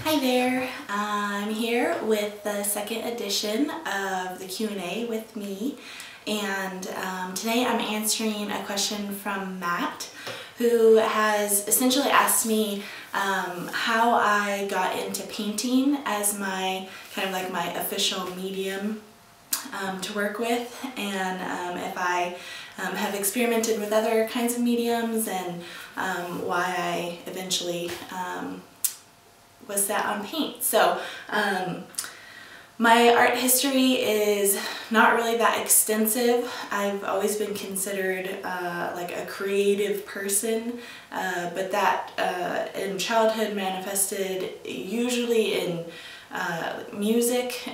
Hi there, I'm here with the second edition of the Q&A with me, and today I'm answering a question from Matt, who has essentially asked me how I got into painting as my my official medium to work with, and if I have experimented with other kinds of mediums, and why I eventually was set on paint. So my art history is not really that extensive. I've always been considered like a creative person, but that in childhood manifested usually in music,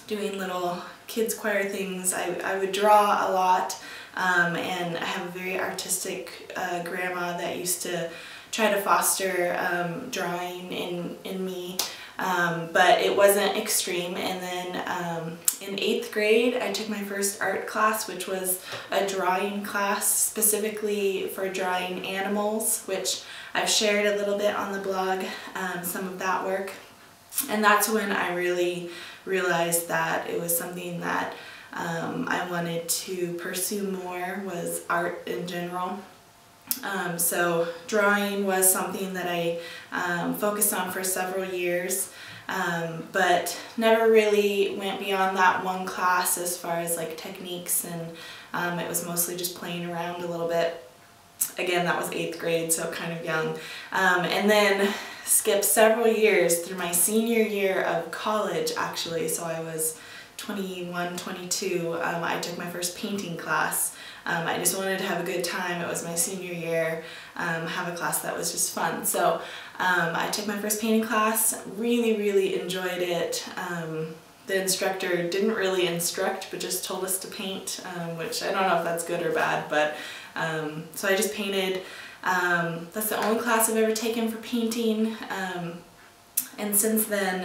doing little kids choir things. I would draw a lot, and I have a very artistic grandma that used to try to foster drawing in me, but it wasn't extreme. And then in 8th grade I took my first art class, which was a drawing class specifically for drawing animals, which I've shared a little bit on the blog, some of that work. And that's when I really realized that it was something that I wanted to pursue more, was art in general. So drawing was something that I focused on for several years, but never really went beyond that one class as far as like techniques, and it was mostly just playing around a little bit. Again, that was 8th grade, so kind of young. And then skipped several years through my senior year of college, actually, so I was 21, 22, I took my first painting class. I just wanted to have a good time. It was my senior year, have a class that was just fun. So I took my first painting class, really enjoyed it. The instructor didn't really instruct, but just told us to paint, which I don't know if that's good or bad, but so I just painted. That's the only class I've ever taken for painting. And since then,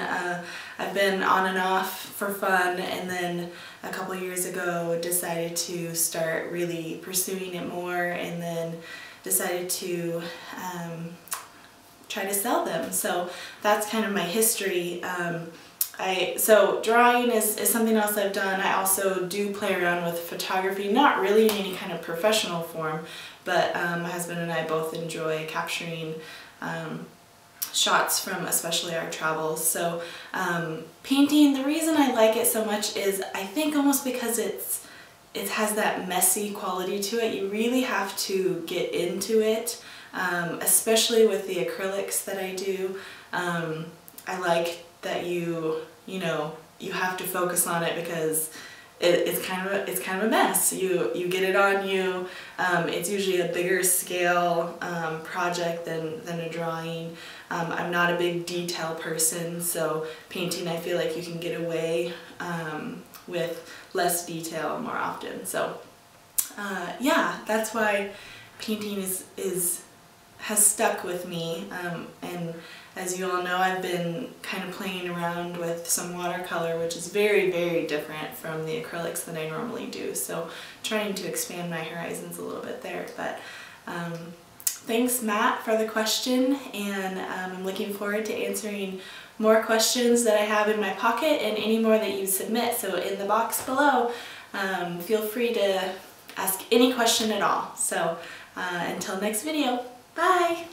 I've been on and off for fun, and then a couple years ago decided to start really pursuing it more, and then decided to try to sell them. So that's kind of my history. So drawing is something else I've done. I also do play around with photography, not really in any kind of professional form, but my husband and I both enjoy capturing shots from especially our travels. So painting, the reason I like it so much is I think almost because it has that messy quality to it. You really have to get into it, especially with the acrylics that I do. I like that you have to focus on it because it's kind of a mess. You get it on you. It's usually a bigger scale project than a drawing. I'm not a big detail person, so painting, I feel like you can get away with less detail more often. So yeah, that's why painting has stuck with me, and as you all know, I've been kind of playing around with some watercolor, which is very different from the acrylics that I normally do, so trying to expand my horizons a little bit there. But thanks, Matt, for the question, and I'm looking forward to answering more questions that I have in my pocket and any more that you submit. So in the box below, feel free to ask any question at all. So until next video, bye!